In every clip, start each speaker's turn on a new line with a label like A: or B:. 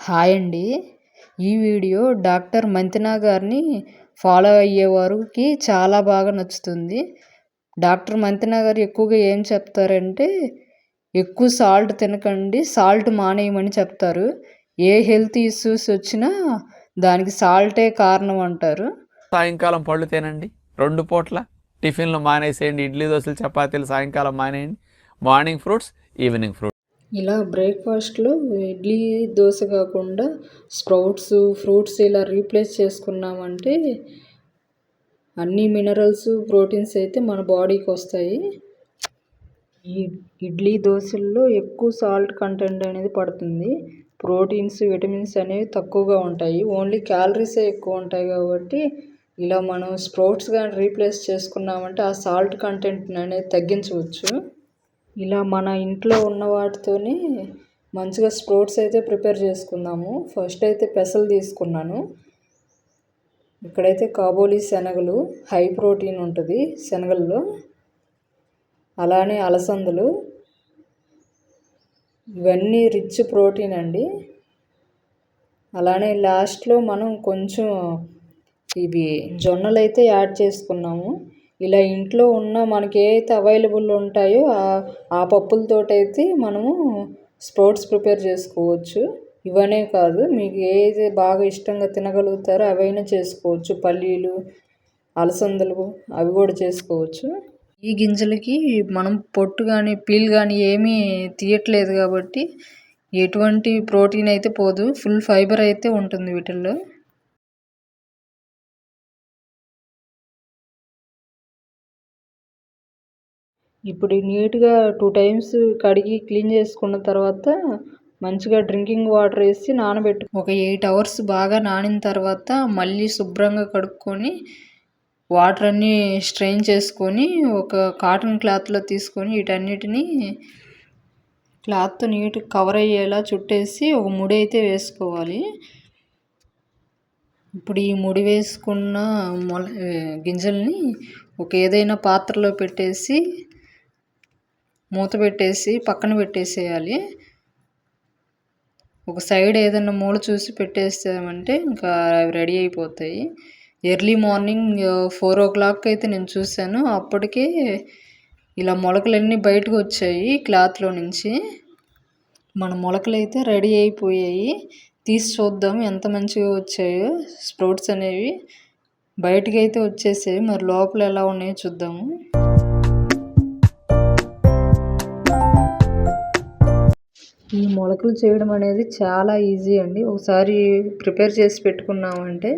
A: Hi అండి. ఈ video doctor Manthena గారిని ఫాలో అయ్యేవారికి చాలా బాగా నచ్చుతుంది. డాక్టర్ మంతెన గారు ఎక్కువగా ఏం చెప్తారంటే, ఎక్కువ సాల్ట్ తినకండి, సాల్ట్ మానేయమని చెప్తారు. ఏ హెల్త్ ఇష్యూస్ వచ్చినా దానికి సాల్టే కారణం అంటారు.
B: సాయంకాలం పళ్ళు తినండి, 2 పూట్ల టిఫిన్లు మానేసేయండి, ఇడ్లీ దోశలు చపాతీలు సాయంకాలం మానేయండి. Morning fruits, evening fruits.
A: ఇలా బ్రేక్ఫాస్ట్లో ఇడ్లీ దోశ కాకుండా స్ప్రౌట్స్, ఫ్రూట్స్ ఇలా రీప్లేస్ చేసుకున్నామంటే అన్ని మినరల్స్, ప్రోటీన్స్ అయితే మన బాడీకి వస్తాయి. ఈ ఇడ్లీ దోశల్లో ఎక్కువ సాల్ట్ కంటెంట్ అనేది పడుతుంది. ప్రోటీన్స్, విటమిన్స్ అనేవి తక్కువగా ఉంటాయి. ఓన్లీ క్యాలరీసే ఎక్కువ ఉంటాయి కాబట్టి ఇలా మనం స్ప్రౌట్స్ కానీ రీప్లేస్ చేసుకున్నామంటే ఆ సాల్ట్ కంటెంట్ అనేది తగ్గించవచ్చు. ఇలా మన ఇంట్లో ఉన్న వాటితోనే మంచిగా స్ప్రౌట్స్ అయితే ప్రిపేర్ చేసుకుందాము. ఫస్ట్ అయితే పెసలు తీసుకున్నాను. ఇక్కడైతే కాబోలి శనగలు, హై ప్రోటీన్ ఉంటుంది శనగల్లో. అలానే అలసందలు, ఇవన్నీ రిచ్ ప్రోటీన్ అండి. అలానే లాస్ట్లో మనం కొంచెం ఇవి జొన్నలు అయితే యాడ్ చేసుకున్నాము. ఇలా ఇంట్లో ఉన్న మనకి ఏదైతే అవైలబుల్ ఉంటాయో ఆ పప్పులతోటైతే మనము స్ప్రౌట్స్ ప్రిపేర్ చేసుకోవచ్చు. ఇవనే కాదు, మీకు ఏది బాగా ఇష్టంగా తినగలుగుతారో అవైనా చేసుకోవచ్చు. పల్లీలు, అలసందలు అవి కూడా చేసుకోవచ్చు. ఈ గింజలకి మనం పొట్టు కానీ పీల్ కానీ ఏమీ తీయట్లేదు కాబట్టి ఎటువంటి ప్రోటీన్ అయితే పోదు, ఫుల్ ఫైబర్ అయితే ఉంటుంది వీటిల్లో. ఇప్పుడు నీట్గా 2 టైమ్స్ కడిగి క్లీన్ చేసుకున్న తర్వాత మంచిగా డ్రింకింగ్ వాటర్ వేసి ఒక 8 అవర్స్ బాగా నానిన తర్వాత మళ్ళీ శుభ్రంగా కడుక్కొని వాటర్ అన్నీ స్ట్రెయిన్ చేసుకొని ఒక కాటన్ క్లాత్లో తీసుకొని వీటన్నిటిని క్లాత్తో నీట్గా కవర్ అయ్యేలా చుట్టేసి ఒక ముడి అయితే వేసుకోవాలి. ఇప్పుడు ఈ ముడి వేసుకున్న గింజల్ని ఒక ఏదైనా పాత్రలో పెట్టేసి మూత పెట్టేసి పక్కన పెట్టేసేయాలి. ఒక సైడ్ ఏదైనా మూల చూసి పెట్టేసామంటే ఇంకా అవి రెడీ అయిపోతాయి. ఎర్లీ మార్నింగ్ 4 o'clock అయితే నేను చూశాను. అప్పటికే ఇలా మొలకలన్నీ బయటకు వచ్చాయి క్లాత్లో నుంచి. మన మొలకలు అయితే రెడీ అయిపోయాయి. తీసి చూద్దాం ఎంత మంచిగా వచ్చాయో స్ప్రౌట్స్ అనేవి. బయటకు అయితే వచ్చేసాయి, మరి లోపల ఎలా ఉన్నాయో చూద్దాము. ఈ మొలకలు చేయడం అనేది చాలా ఈజీ అండి. ఒకసారి ప్రిపేర్ చేసి పెట్టుకున్నామంటే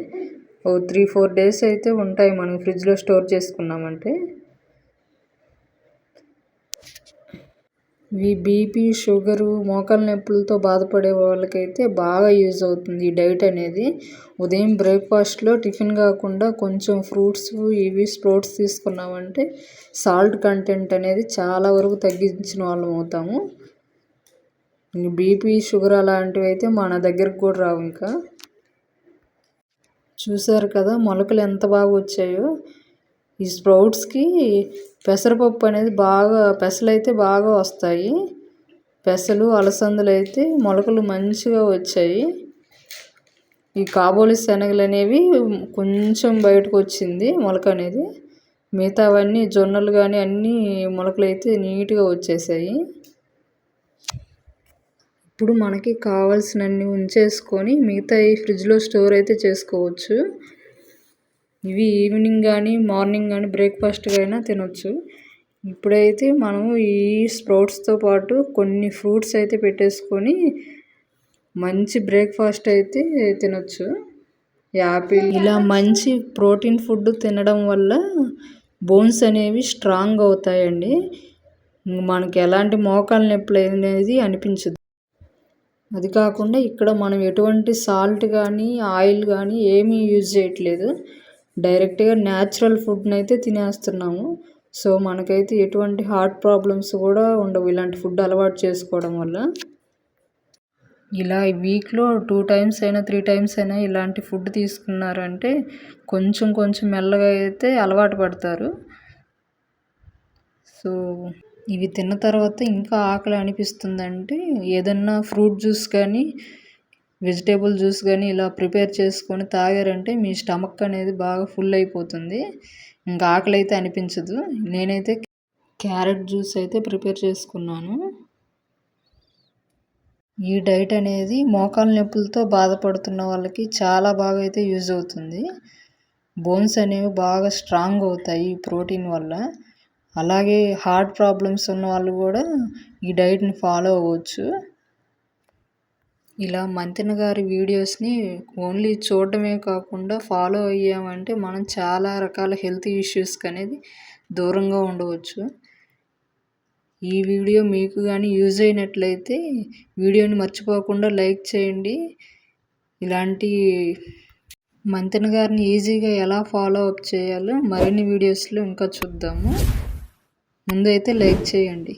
A: ఓ 3-4 days అయితే ఉంటాయి మనం ఫ్రిడ్జ్లో స్టోర్ చేసుకున్నామంటే. ఈ బీపీ, షుగరు, మోకాలు నొప్పులతో బాధపడే వాళ్ళకైతే బాగా యూజ్ అవుతుంది ఈ డైట్ అనేది. ఉదయం బ్రేక్ఫాస్ట్లో టిఫిన్ కాకుండా కొంచెం ఫ్రూట్స్, ఇవి స్ప్రౌట్స్ తీసుకున్నామంటే సాల్ట్ కంటెంట్ అనేది చాలా వరకు తగ్గించిన వాళ్ళం అవుతాము. బీపీ, షుగర్ అలాంటివి అయితే మన దగ్గరకు కూడా రావు. ఇంకా చూసారు కదా మొలకలు ఎంత బాగా వచ్చాయో. ఈ స్ప్రౌట్స్కి పెసరపప్పు అనేది పెసలు అయితే బాగా వస్తాయి. పెసలు, అలసందలు అయితే మొలకలు మంచిగా వచ్చాయి. ఈ కాబోలి శనగలు అనేవి కొంచెం బయటకు వచ్చింది మొలక అనేది. మిగతావన్నీ జొన్నలు కానీ అన్నీ మొలకలు అయితే నీట్గా వచ్చేసాయి. ఇప్పుడు మనకి కావాల్సినన్ని ఉంచేసుకొని మిగతాయి ఫ్రిడ్జ్లో స్టోర్ అయితే చేసుకోవచ్చు. ఇవి ఈవినింగ్ కానీ మార్నింగ్ కానీ బ్రేక్ఫాస్ట్గా అయినా తినొచ్చు. ఇప్పుడైతే మనము ఈ స్ప్రౌట్స్తో పాటు కొన్ని ఫ్రూట్స్ అయితే పెట్టేసుకొని మంచి బ్రేక్ఫాస్ట్ అయితే తినొచ్చు. యాపిల్, ఇలా మంచి ప్రోటీన్ ఫుడ్ తినడం వల్ల బోన్స్ అనేవి స్ట్రాంగ్ అవుతాయండి. మనకి ఎలాంటి మోకాలు నొప్పులు అనేది అనిపించదు. అది కాకుండా ఇక్కడ మనం ఎటువంటి సాల్ట్ కానీ ఆయిల్ కానీ ఏమీ యూజ్ చేయట్లేదు. డైరెక్ట్గా న్యాచురల్ ఫుడ్ని అయితే తినేస్తున్నాము. సో మనకైతే ఎటువంటి హార్ట్ ప్రాబ్లమ్స్ కూడా ఉండవు ఇలాంటి ఫుడ్ అలవాటు చేసుకోవడం వల్ల. ఇలా వీక్లో 2 times అయినా 3 times అయినా ఇలాంటి ఫుడ్ తీసుకున్నారంటే కొంచెం కొంచెం మెల్లగా అయితే అలవాటు పడతారు. సో ఇవి తిన్న తర్వాత ఇంకా ఆకలి అనిపిస్తుందంటే ఏదన్నా ఫ్రూట్ జ్యూస్ కానీ వెజిటేబుల్ జ్యూస్ కానీ ఇలా ప్రిపేర్ చేసుకొని తాగారంటే మీ స్టమక్ అనేది బాగా ఫుల్ అయిపోతుంది. ఇంకా ఆకలి అయితే అనిపించదు. నేనైతే క్యారెట్ జ్యూస్ అయితే ప్రిపేర్ చేసుకున్నాను. ఈ డైట్ అనేది మోకాలు నొప్పులతో బాధపడుతున్న వాళ్ళకి చాలా బాగా అయితే యూజ్ అవుతుంది. బోన్స్ అనేవి బాగా స్ట్రాంగ్ అవుతాయి ఈ ప్రోటీన్ వల్ల. అలాగే హార్ట్ ప్రాబ్లమ్స్ ఉన్న వాళ్ళు కూడా ఈ డైట్ని ఫాలో అవ్వచ్చు. ఇలా మంతెన గారి వీడియోస్ని ఓన్లీ చూడటమే కాకుండా ఫాలో అయ్యామంటే మనం చాలా రకాల హెల్త్ ఇష్యూస్కి అనేది దూరంగా ఉండవచ్చు. ఈ వీడియో మీకు కానీ యూజ్ అయినట్లయితే వీడియోని మర్చిపోకుండా లైక్ చేయండి. ఇలాంటి మంతెన గారిని ఈజీగా ఎలా ఫాలో అప్ చేయాలో మరిన్ని వీడియోస్లో ఇంకా చూద్దాము. ముందైతే లైక్ చేయండి.